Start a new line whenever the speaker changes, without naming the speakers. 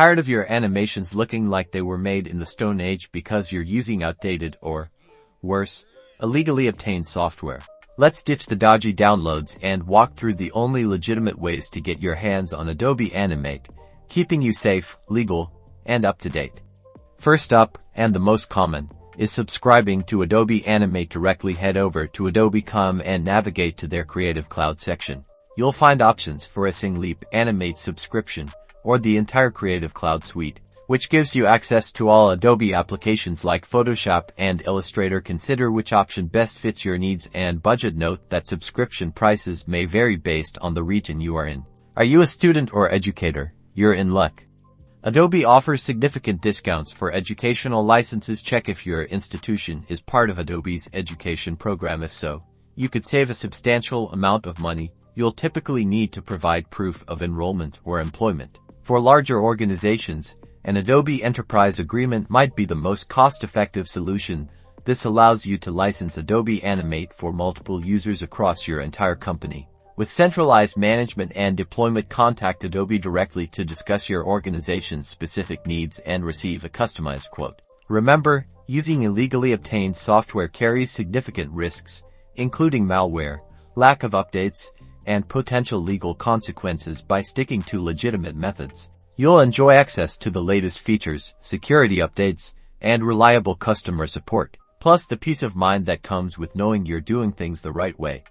Tired of your animations looking like they were made in the Stone Age because you're using outdated or, worse, illegally obtained software? Let's ditch the dodgy downloads and walk through the only legitimate ways to get your hands on Adobe Animate, keeping you safe, legal, and up to date. First up, and the most common, is subscribing to Adobe Animate. Directly head over to Adobe.com and navigate to their Creative Cloud section. You'll find options for a Leap Animate subscription or the entire Creative Cloud suite, which gives you access to all Adobe applications like Photoshop and Illustrator. Consider which option best fits your needs and budget. Note that subscription prices may vary based on the region you are in. Are you a student or educator? You're in luck. Adobe offers significant discounts for educational licenses. Check if your institution is part of Adobe's education program. If so, you could save a substantial amount of money. You'll typically need to provide proof of enrollment or employment. For larger organizations, an Adobe Enterprise Agreement might be the most cost-effective solution. This allows you to license Adobe Animate for multiple users across your entire company. With centralized management and deployment, contact Adobe directly to discuss your organization's specific needs and receive a customized quote. Remember, using illegally obtained software carries significant risks, including malware, lack of updates, and potential legal consequences. By sticking to legitimate methods, you'll enjoy access to the latest features, security updates, and reliable customer support, plus the peace of mind that comes with knowing you're doing things the right way.